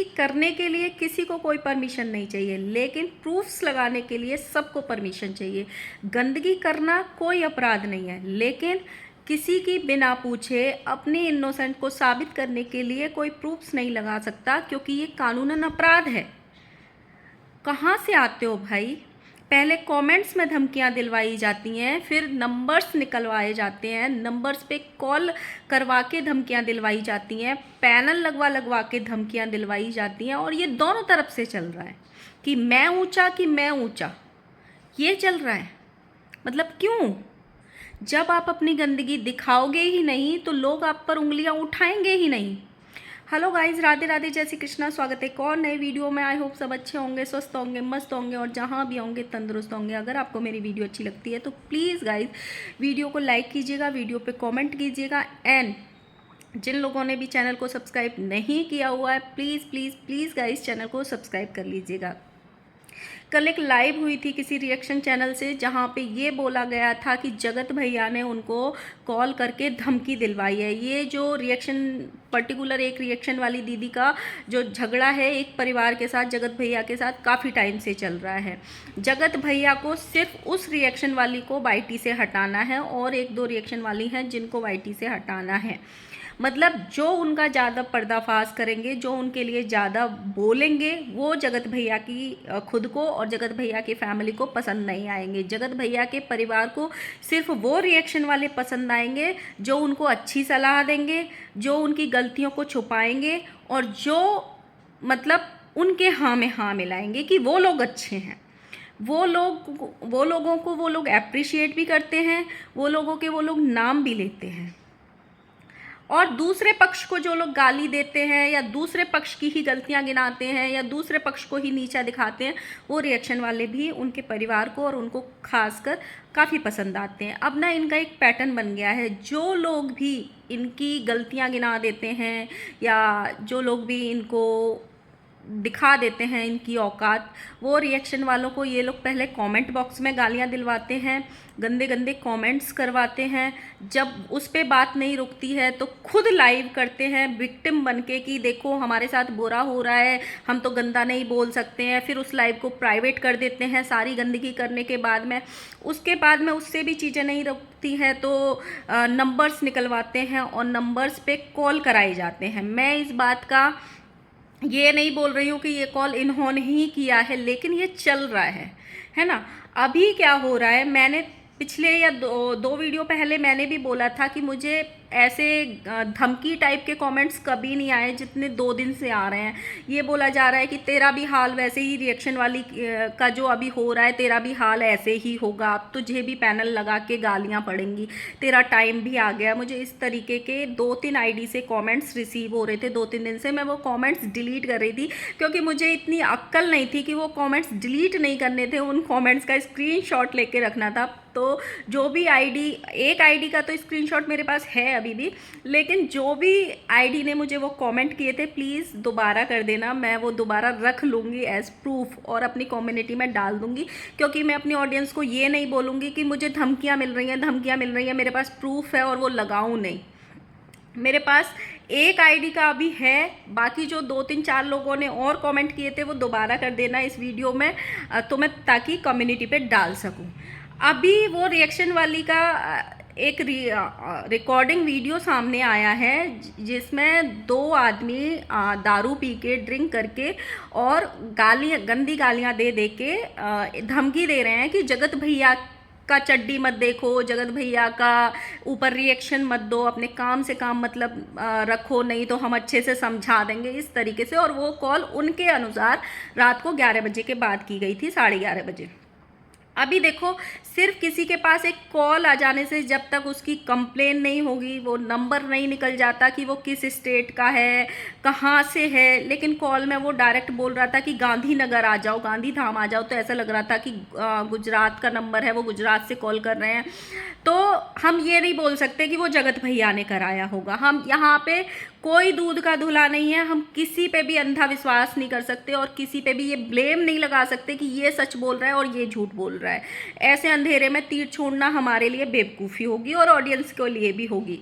गंदगी करने के लिए किसी को कोई परमिशन नहीं चाहिए, लेकिन प्रूफ्स लगाने के लिए सबको परमिशन चाहिए। गंदगी करना कोई अपराध नहीं है, लेकिन किसी की बिना पूछे अपनी इनोसेंट को साबित करने के लिए कोई प्रूफ्स नहीं लगा सकता, क्योंकि ये कानूनन अपराध है। कहाँ से आते हो भाई? पहले कमेंट्स में धमकियां दिलवाई जाती हैं, फिर नंबर्स निकलवाए जाते हैं, नंबर्स पे कॉल करवा के धमकियां दिलवाई जाती हैं, पैनल लगवा लगवा के धमकियां दिलवाई जाती हैं, और ये दोनों तरफ से चल रहा है कि मैं ऊंचा कि मैं ऊंचा, ये चल रहा है। मतलब क्यों? जब आप अपनी गंदगी दिखाओगे ही नहीं तो लोग आप पर उंगलियां उठाएंगे ही नहीं। हेलो गाइस, राधे राधे, जय श्री कृष्णा। स्वागत है एक और नए वीडियो में। आई होप सब अच्छे होंगे, स्वस्थ होंगे, मस्त होंगे, और जहाँ भी होंगे तंदुरुस्त होंगे। अगर आपको मेरी वीडियो अच्छी लगती है तो प्लीज़ गाइस वीडियो को लाइक कीजिएगा, वीडियो पे कमेंट कीजिएगा, एंड जिन लोगों ने भी चैनल को सब्सक्राइब नहीं किया हुआ है please please please guys channel को सब्सक्राइब कर लीजिएगा। कल एक लाइव हुई थी किसी रिएक्शन चैनल से, जहाँ पे ये बोला गया था कि जगत भैया ने उनको कॉल करके धमकी दिलवाई है। ये जो रिएक्शन, पर्टिकुलर एक रिएक्शन वाली दीदी का जो झगड़ा है एक परिवार के साथ, जगत भैया के साथ, काफ़ी टाइम से चल रहा है। जगत भैया को सिर्फ उस रिएक्शन वाली को वाईटी से हटाना है, और एक दो रिएक्शन वाली हैं जिनको वाईटी से हटाना है। मतलब जो उनका ज़्यादा पर्दाफाश करेंगे, जो उनके लिए ज़्यादा बोलेंगे, वो जगत भैया की खुद को और जगत भैया की फैमिली को पसंद नहीं आएंगे। जगत भैया के परिवार को सिर्फ वो रिएक्शन वाले पसंद आएंगे जो उनको अच्छी सलाह देंगे, जो उनकी गलतियों को छुपाएंगे, और जो मतलब उनके हाँ में हाँ मिलाएंगे कि वो लोग अच्छे हैं। वो लोगों को वो लोग अप्रिशिएट भी करते हैं, वो लोग नाम भी लेते हैं। और दूसरे पक्ष को जो लोग गाली देते हैं, या दूसरे पक्ष की ही गलतियां गिनाते हैं, या दूसरे पक्ष को ही नीचा दिखाते हैं, वो रिएक्शन वाले भी उनके परिवार को और उनको खासकर काफ़ी पसंद आते हैं। अब ना इनका एक पैटर्न बन गया है, जो लोग भी इनकी गलतियां गिना देते हैं, या जो लोग भी इनको दिखा देते हैं इनकी औकात, वो रिएक्शन वालों को ये लोग पहले कमेंट बॉक्स में गालियां दिलवाते हैं, गंदे गंदे कमेंट्स करवाते हैं। जब उस पर बात नहीं रुकती है तो खुद लाइव करते हैं विक्टिम बनके कि देखो हमारे साथ बुरा हो रहा है, हम तो गंदा नहीं बोल सकते हैं। फिर उस लाइव को प्राइवेट कर देते हैं सारी गंदगी करने के बाद में। उसके बाद में उससे भी चीज़ें नहीं रुकती हैं तो नंबर्स निकलवाते हैं और नंबर्स पे कॉल कराए जाते हैं। मैं इस बात का ये नहीं बोल रही हूँ कि ये कॉल इन्होंने ही किया है, लेकिन ये चल रहा है ना। अभी क्या हो रहा है, मैंने पिछले या दो वीडियो पहले मैंने भी बोला था कि मुझे ऐसे धमकी टाइप के कमेंट्स कभी नहीं आए जितने 2 दिन से आ रहे हैं। ये बोला जा रहा है कि तेरा भी हाल वैसे ही, रिएक्शन वाली का जो अभी हो रहा है तेरा भी हाल ऐसे ही होगा, अब तुझे भी पैनल लगा के गालियां पड़ेंगी, तेरा टाइम भी आ गया। मुझे इस तरीके के 2-3 आईडी से कमेंट्स रिसीव हो रहे थे 2-3 दिन से। मैं वो कमेंट्स डिलीट कर रही थी, क्योंकि मुझे इतनी अक्ल नहीं थी कि वो कमेंट्स डिलीट नहीं करने थे, उन कमेंट्स का स्क्रीनशॉट लेके रखना था। तो जो भी आईडी, एक आईडी का तो स्क्रीनशॉट मेरे पास है अभी भी, लेकिन जो भी आईडी ने मुझे वो कमेंट किए थे प्लीज़ दोबारा कर देना, मैं वो दोबारा रख लूँगी एज प्रूफ और अपनी कम्युनिटी में डाल दूँगी। क्योंकि मैं अपनी ऑडियंस को ये नहीं बोलूँगी कि मुझे धमकियाँ मिल रही हैं, मेरे पास प्रूफ है और वो लगाऊँ नहीं। मेरे पास एक आईडी का अभी है, बाकी जो 2-3-4 लोगों ने और कमेंट किए थे वो दोबारा कर देना इस वीडियो में, तो मैं ताकि कम्युनिटी पे डाल सकूं। अभी वो रिएक्शन वाली का एक रिकॉर्डिंग वीडियो सामने आया है जिसमें 2 आदमी दारू पी के, ड्रिंक करके और गंदी गालियां दे दे के धमकी दे रहे हैं कि जगत भैया का चड्डी मत देखो, जगत भैया का ऊपर रिएक्शन मत दो, अपने काम से काम मतलब रखो, नहीं तो हम अच्छे से समझा देंगे, इस तरीके से। और वो कॉल उनके अनुसार रात को 11 बजे के बाद की गई थी, 11:30 बजे। अभी देखो, सिर्फ किसी के पास एक कॉल आ जाने से जब तक उसकी कंप्लेन नहीं होगी, वो नंबर नहीं निकल जाता कि वो किस स्टेट का है, कहाँ से है। लेकिन कॉल में वो डायरेक्ट बोल रहा था कि गांधीनगर आ जाओ, गांधी धाम आ जाओ, तो ऐसा लग रहा था कि गुजरात का नंबर है, वो गुजरात से कॉल कर रहे हैं। तो हम ये नहीं बोल सकते कि वो जगत भैया ने कराया होगा। हम यहाँ पे कोई दूध का धुला नहीं है, हम किसी पे भी अंधा विश्वास नहीं कर सकते और किसी पे भी ये ब्लेम नहीं लगा सकते कि ये सच बोल रहा है और ये झूठ बोल रहा है। ऐसे अंधेरे में तीर छोड़ना हमारे लिए बेवकूफ़ी होगी और ऑडियंस के लिए भी होगी,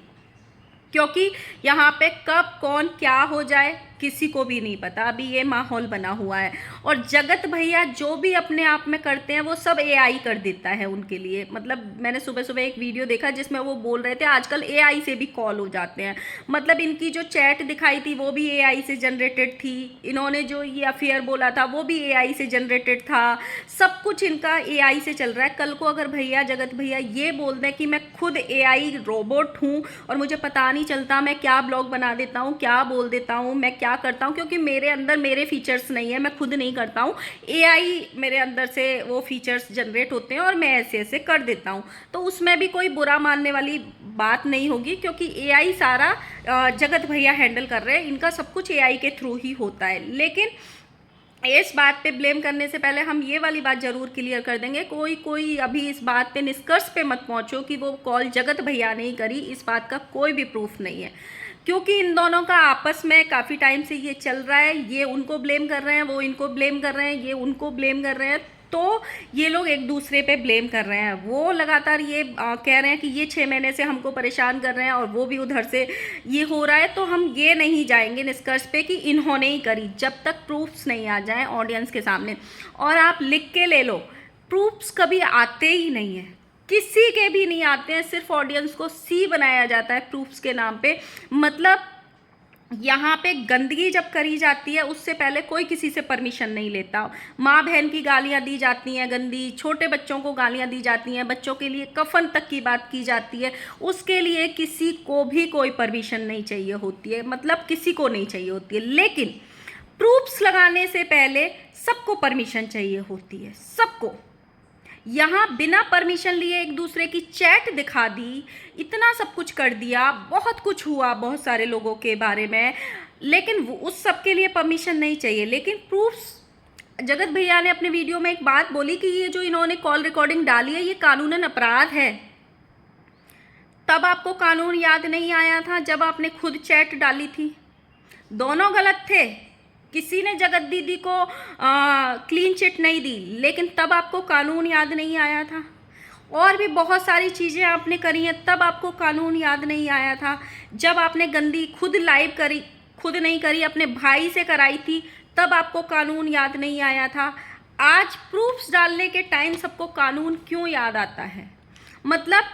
क्योंकि यहाँ पे कब कौन क्या हो जाए किसी को भी नहीं पता। अभी ये माहौल बना हुआ है और जगत भैया जो भी अपने आप में करते हैं वो सब एआई कर देता है उनके लिए। मतलब मैंने सुबह सुबह एक वीडियो देखा जिसमें वो बोल रहे थे आजकल एआई से भी कॉल हो जाते हैं। मतलब इनकी जो चैट दिखाई थी वो भी एआई से जनरेटेड थी, इन्होंने जो ये अफेयर बोला था वो भी एआई से जनरेटेड था, सब कुछ इनका एआई से चल रहा है। कल को अगर भैया जगत भैया ये बोल दें कि मैं खुद एआई रोबोट हूँ और मुझे पता नहीं चलता मैं क्या ब्लॉग बना देता हूँ, क्या बोल देता हूँ, मैं क्या करता हूँ, क्योंकि मेरे अंदर मेरे फीचर्स नहीं है, मैं खुद नहीं करता हूँ, एआई मेरे अंदर से वो फीचर्स जनरेट होते हैं और मैं ऐसे ऐसे कर देता हूँ, तो उसमें भी कोई बुरा मानने वाली बात नहीं होगी, क्योंकि एआई सारा जगत भैया हैंडल कर रहे हैं, इनका सब कुछ एआई के थ्रू ही होता है। लेकिन इस बात पे ब्लेम करने से पहले हम ये वाली बात ज़रूर क्लियर कर देंगे, कोई अभी इस बात पे निष्कर्ष पे मत पहुंचो कि वो कॉल जगत भैया ने ही करी, इस बात का कोई भी प्रूफ नहीं है, क्योंकि इन दोनों का आपस में काफ़ी टाइम से ये चल रहा है। ये उनको ब्लेम कर रहे हैं, वो इनको ब्लेम कर रहे हैं, ये उनको ब्लेम कर रहे हैं, तो ये लोग एक दूसरे पे ब्लेम कर रहे हैं। वो लगातार ये कह रहे हैं कि ये 6 महीने से हमको परेशान कर रहे हैं और वो भी उधर से ये हो रहा है, तो हम ये नहीं जाएंगे निष्कर्ष पे कि इन्होंने ही करी जब तक प्रूफ्स नहीं आ जाएं ऑडियंस के सामने। और आप लिख के ले लो, प्रूफ्स कभी आते ही नहीं है, किसी के भी नहीं आते हैं, सिर्फ ऑडियंस को सी बनाया जाता है प्रूफ्स के नाम पे। मतलब यहाँ पे गंदगी जब करी जाती है उससे पहले कोई किसी से परमिशन नहीं लेता। माँ बहन की गालियाँ दी जाती हैं गंदी, छोटे बच्चों को गालियाँ दी जाती हैं, बच्चों के लिए कफन तक की बात की जाती है, उसके लिए किसी को भी कोई परमिशन नहीं चाहिए होती है, मतलब किसी को नहीं चाहिए होती है। लेकिन प्रूफ्स लगाने से पहले सबको परमिशन चाहिए होती है, सबको। यहाँ बिना परमिशन लिए एक दूसरे की चैट दिखा दी, इतना सब कुछ कर दिया, बहुत कुछ हुआ बहुत सारे लोगों के बारे में, लेकिन उस सब के लिए परमिशन नहीं चाहिए। लेकिन प्रूफ्स, जगत भैया ने अपने वीडियो में एक बात बोली कि ये जो इन्होंने कॉल रिकॉर्डिंग डाली है ये कानूनन अपराध है। तब आपको कानून याद नहीं आया था जब आपने खुद चैट डाली थी? दोनों गलत थे, किसी ने जगत दीदी को क्लीन चिट नहीं दी, लेकिन तब आपको कानून याद नहीं आया था। और भी बहुत सारी चीज़ें आपने करी हैं, तब आपको कानून याद नहीं आया था। जब आपने गंदी खुद लाइव करी, खुद नहीं करी, अपने भाई से कराई थी, तब आपको कानून याद नहीं आया था। आज प्रूफ्स डालने के टाइम सबको कानून क्यों याद आता है? मतलब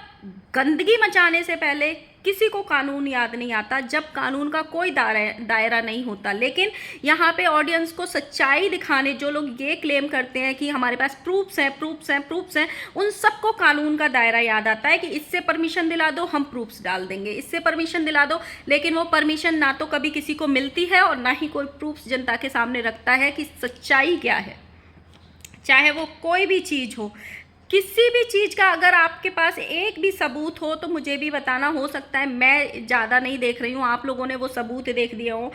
गंदगी मचाने से पहले किसी को कानून याद नहीं आता, जब कानून का कोई दायरा नहीं होता। लेकिन यहाँ पे ऑडियंस को सच्चाई दिखाने जो लोग ये क्लेम करते हैं कि हमारे पास प्रूफ्स हैं, प्रूफ्स हैं, प्रूफ्स हैं, उन सबको कानून का दायरा याद आता है कि इससे परमिशन दिला दो, हम प्रूफ्स डाल देंगे, इससे परमिशन दिला दो। लेकिन वो परमिशन ना तो कभी किसी को मिलती है और ना ही कोई प्रूफ्स जनता के सामने रखता है कि सच्चाई क्या है, चाहे वो कोई भी चीज़ हो। किसी भी चीज़ का अगर आपके पास एक भी सबूत हो तो मुझे भी बताना, हो सकता है मैं ज़्यादा नहीं देख रही हूँ, आप लोगों ने वो सबूत देख दिए हो।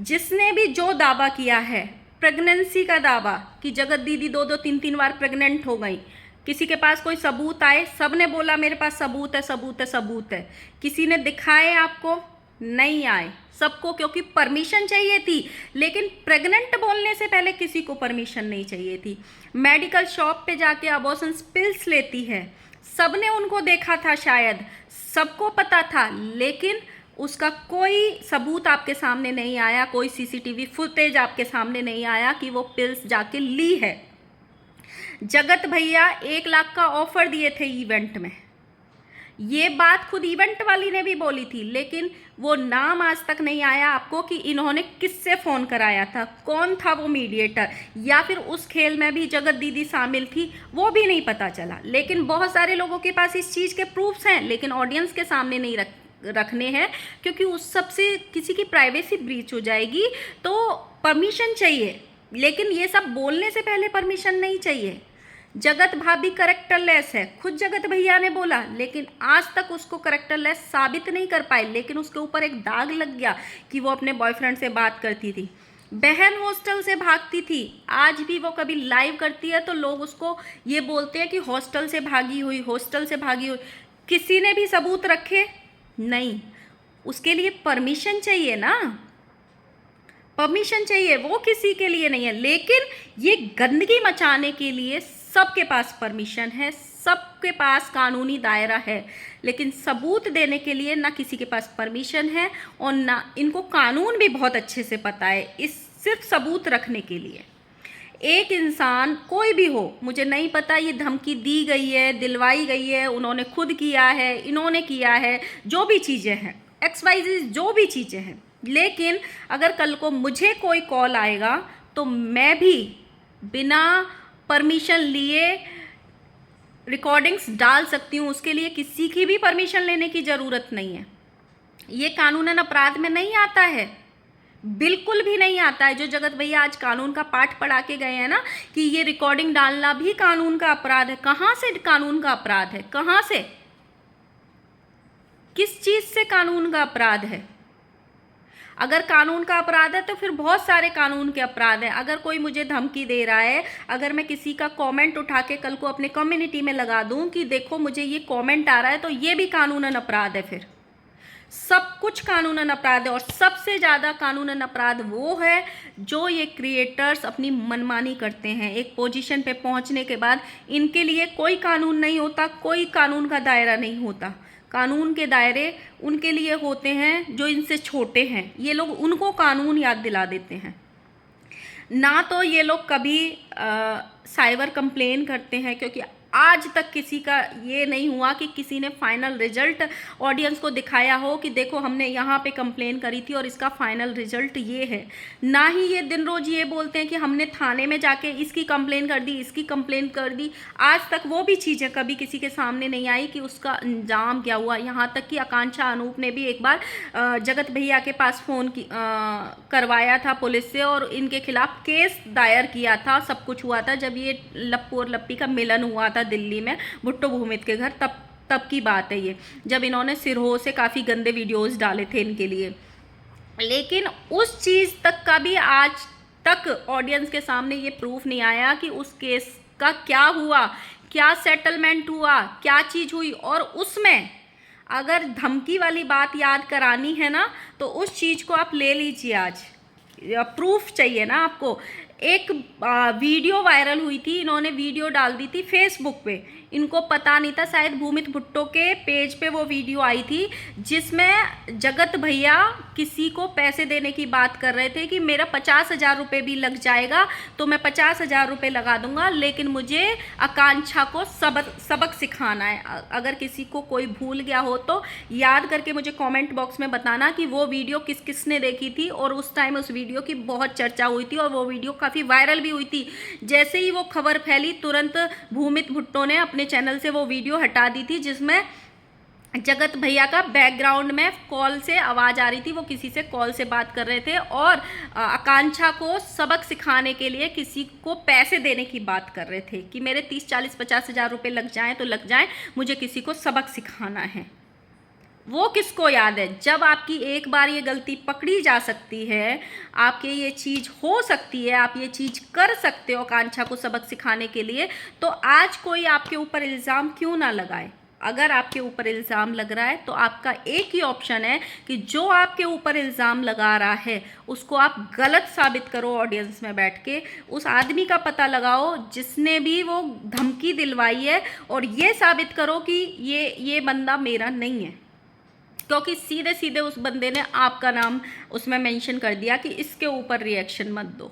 जिसने भी जो दावा किया है, प्रेगनेंसी का दावा कि जगत दीदी 2-2, 3-3 बार प्रेग्नेंट हो गई, किसी के पास कोई सबूत आए? सब ने बोला मेरे पास सबूत है, सबूत है, सबूत है। किसी ने दिखाए आपको? नहीं आए सबको, क्योंकि परमिशन चाहिए थी। लेकिन प्रेग्नेंट बोलने से पहले किसी को परमिशन नहीं चाहिए थी। मेडिकल शॉप पे जाके अबॉर्शन पिल्स लेती है, सबने उनको देखा था, शायद सबको पता था, लेकिन उसका कोई सबूत आपके सामने नहीं आया, कोई सीसीटीवी फुटेज आपके सामने नहीं आया कि वो पिल्स जाके ली है। जगत भैया 1 लाख का ऑफर दिए थे इवेंट में, ये बात खुद इवेंट वाली ने भी बोली थी, लेकिन वो नाम आज तक नहीं आया आपको कि इन्होंने किससे फ़ोन कराया था, कौन था वो मीडिएटर, या फिर उस खेल में भी जगत दीदी शामिल थी, वो भी नहीं पता चला। लेकिन बहुत सारे लोगों के पास इस चीज़ के प्रूफ्स हैं, लेकिन ऑडियंस के सामने नहीं रखने हैं, क्योंकि उस सब से किसी की प्राइवेसी ब्रीच हो जाएगी, तो परमिशन चाहिए। लेकिन ये सब बोलने से पहले परमिशन नहीं चाहिए। जगत भाभी करेक्टरलेस है, खुद जगत भैया ने बोला, लेकिन आज तक उसको करेक्टरलेस साबित नहीं कर पाए। लेकिन उसके ऊपर एक दाग लग गया कि वो अपने बॉयफ्रेंड से बात करती थी, बहन हॉस्टल से भागती थी। आज भी वो कभी लाइव करती है तो लोग उसको ये बोलते हैं कि हॉस्टल से भागी हुई, हॉस्टल से भागी हुई। किसी ने भी सबूत रखे? नहीं। उसके लिए परमिशन चाहिए ना, परमिशन चाहिए, वो किसी के लिए नहीं है। लेकिन ये गंदगी मचाने के लिए सबके पास परमिशन है, सबके पास कानूनी दायरा है, लेकिन सबूत देने के लिए ना किसी के पास परमिशन है और ना इनको कानून भी बहुत अच्छे से पता है, इस सिर्फ सबूत रखने के लिए। एक इंसान कोई भी हो, मुझे नहीं पता ये धमकी दी गई है, दिलवाई गई है, उन्होंने खुद किया है, इन्होंने किया है, जो भी चीज़ें हैं, XYZ जो भी चीज़ें हैं, लेकिन अगर कल को मुझे कोई कॉल आएगा तो मैं भी बिना परमिशन लिए रिकॉर्डिंग्स डाल सकती हूँ। उसके लिए किसी की भी परमिशन लेने की ज़रूरत नहीं है। ये कानूनन अपराध में नहीं आता है, बिल्कुल भी नहीं आता है। जो जगत भैया आज कानून का पाठ पढ़ा के गए हैं ना कि ये रिकॉर्डिंग डालना भी कानून का अपराध है, कहाँ से कानून का अपराध है? कहाँ से, किस चीज़ से कानून का अपराध है? अगर कानून का अपराध है तो फिर बहुत सारे कानून के अपराध हैं। अगर कोई मुझे धमकी दे रहा है, अगर मैं किसी का कमेंट उठा के कल को अपने कम्युनिटी में लगा दूं कि देखो मुझे ये कमेंट आ रहा है, तो ये भी कानूनन अपराध है। फिर सब कुछ कानूनन अपराध है। और सबसे ज़्यादा कानूनन अपराध वो है जो ये क्रिएटर्स अपनी मनमानी करते हैं। एक पोजीशन पे पहुंचने के बाद इनके लिए कोई कानून नहीं होता, कोई कानून का दायरा नहीं होता। कानून के दायरे उनके लिए होते हैं जो इनसे छोटे हैं। ये लोग उनको कानून याद दिला देते हैं। ना तो ये लोग कभी साइबर कंप्लेन करते हैं, क्योंकि आज तक किसी का ये नहीं हुआ कि किसी ने फाइनल रिजल्ट ऑडियंस को दिखाया हो कि देखो हमने यहाँ पे कंप्लेन करी थी और इसका फाइनल रिजल्ट ये है। ना ही ये दिन रोज ये बोलते हैं कि हमने थाने में जाके इसकी कंप्लेन कर दी, इसकी कंप्लेन कर दी। आज तक वो भी चीज़ें कभी किसी के सामने नहीं आई कि उसका अंजाम क्या हुआ। यहाँ तक कि आकांक्षा अनूप ने भी एक बार जगत भैया के पास फ़ोन करवाया था पुलिस से और इनके खिलाफ केस दायर किया था। सब कुछ हुआ था जब ये लप्पू और लप्पी का मिलन हुआ था दिल्ली में भुट्टो भूमित के घर। तब की बात है ये, जब इन्होंने सिरहो से काफ़ी गंदे वीडियोस डाले थे इनके लिए। लेकिन उस चीज़ तक का भी आज तक ऑडियंस के सामने ये प्रूफ नहीं आया कि उस केस का क्या हुआ, क्या सेटलमेंट हुआ, क्या चीज़ हुई। और उसमें अगर धमकी वाली बात याद करानी है ना तो उस चीज़ को आप ले लीजिए। आज प्रूफ चाहिए ना आपको। एक वीडियो वायरल हुई थी, इन्होंने वीडियो डाल दी थी फेसबुक पे। इनको पता नहीं था, शायद भूमित भुट्टो के पेज पे वो वीडियो आई थी जिसमें जगत भैया किसी को पैसे देने की बात कर रहे थे कि मेरा 50,000 रुपये भी लग जाएगा तो मैं 50,000 रुपये लगा दूंगा, लेकिन मुझे आकांक्षा को सबक सिखाना है। अगर किसी को कोई भूल गया हो तो याद करके मुझे कमेंट बॉक्स में बताना कि वो वीडियो किस किसने देखी थी। और उस टाइम उस वीडियो की बहुत चर्चा हुई थी और वो वीडियो काफ़ी वायरल भी हुई थी। जैसे ही वो खबर फैली तुरंत भूमित भुट्टो ने अपने चैनल से वो वीडियो हटा दी थी जिसमें जगत भैया का बैकग्राउंड में कॉल से आवाज़ आ रही थी। वो किसी से कॉल से बात कर रहे थे और आकांक्षा को सबक सिखाने के लिए किसी को पैसे देने की बात कर रहे थे कि मेरे 30, 40, 50,000 रुपये लग जाएं तो लग जाएं, मुझे किसी को सबक सिखाना है। वो किसको याद है? जब आपकी एक बार ये गलती पकड़ी जा सकती है, आपके ये चीज़ हो सकती है, आप ये चीज़ कर सकते हो आकांक्षा को सबक सिखाने के लिए, तो आज कोई आपके ऊपर इल्ज़ाम क्यों ना लगाए। अगर आपके ऊपर इल्ज़ाम लग रहा है तो आपका एक ही ऑप्शन है कि जो आपके ऊपर इल्ज़ाम लगा रहा है उसको आप गलत साबित करो। ऑडियंस में बैठ के उस आदमी का पता लगाओ जिसने भी वो धमकी दिलवाई है और ये साबित करो कि ये बंदा मेरा नहीं है, क्योंकि सीधे सीधे उस बंदे ने आपका नाम उसमें मेंशन कर दिया कि इसके ऊपर रिएक्शन मत दो।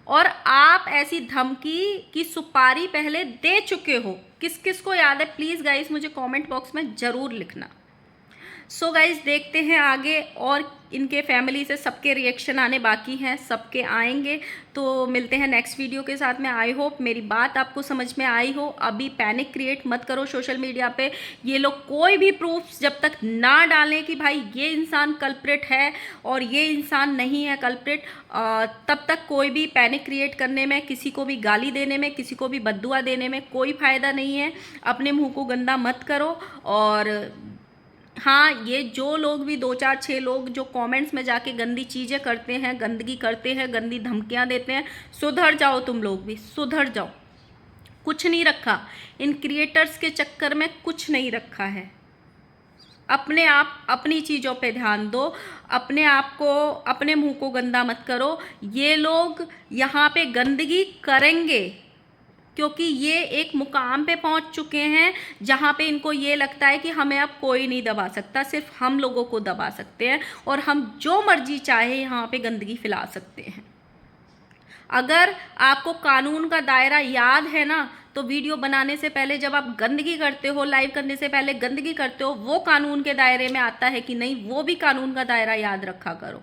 और आप ऐसी धमकी की सुपारी पहले दे चुके हो। किस किस को याद है प्लीज़ गाइस मुझे कमेंट बॉक्स में ज़रूर लिखना। सो गाइस देखते हैं आगे, और इनके फैमिली से सबके रिएक्शन आने बाकी हैं, सबके आएंगे। तो मिलते हैं नेक्स्ट वीडियो के साथ में। आई होप मेरी बात आपको समझ में आई हो। अभी पैनिक क्रिएट मत करो सोशल मीडिया पे। ये लोग कोई भी प्रूफ जब तक ना डालें कि भाई ये इंसान कल्प्रिट है और ये इंसान नहीं है कल्प्रिट, तब तक कोई भी पैनिक क्रिएट करने में, किसी को भी गाली देने में, किसी को भी बद्दुआ देने में कोई फ़ायदा नहीं है। अपने मुँह को गंदा मत करो। और हाँ, ये जो लोग भी 2, 4, 6 लोग जो कमेंट्स में जाके गंदी चीज़ें करते हैं, गंदगी करते हैं, गंदी धमकियाँ देते हैं, सुधर जाओ। तुम लोग भी सुधर जाओ। कुछ नहीं रखा इन क्रिएटर्स के चक्कर में, कुछ नहीं रखा है। अपने आप अपनी चीज़ों पे ध्यान दो, अपने आप को, अपने मुंह को गंदा मत करो। ये लोग यहाँ पे गंदगी करेंगे, क्योंकि ये एक मुकाम पे पहुंच चुके हैं जहां पे इनको ये लगता है कि हमें अब कोई नहीं दबा सकता, सिर्फ हम लोगों को दबा सकते हैं और हम जो मर्जी चाहे यहाँ पे गंदगी फैला सकते हैं। अगर आपको कानून का दायरा याद है ना, तो वीडियो बनाने से पहले जब आप गंदगी करते हो, लाइव करने से पहले गंदगी करते हो, वो कानून के दायरे में आता है कि नहीं, वो भी कानून का दायरा याद रखा करो।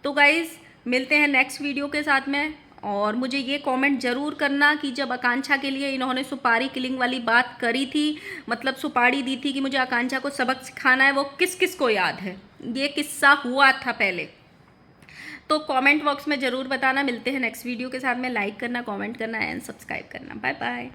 तो गाइज़ मिलते हैं नेक्स्ट वीडियो के साथ में। और मुझे ये कमेंट ज़रूर करना कि जब आकांक्षा के लिए इन्होंने सुपारी किलिंग वाली बात करी थी, मतलब सुपारी दी थी कि मुझे आकांक्षा को सबक सिखाना है, वो किस किस को याद है, ये किस्सा हुआ था पहले। तो कमेंट बॉक्स में ज़रूर बताना। मिलते हैं नेक्स्ट वीडियो के साथ में। लाइक करना, कमेंट करना एंड सब्सक्राइब करना। Bye bye.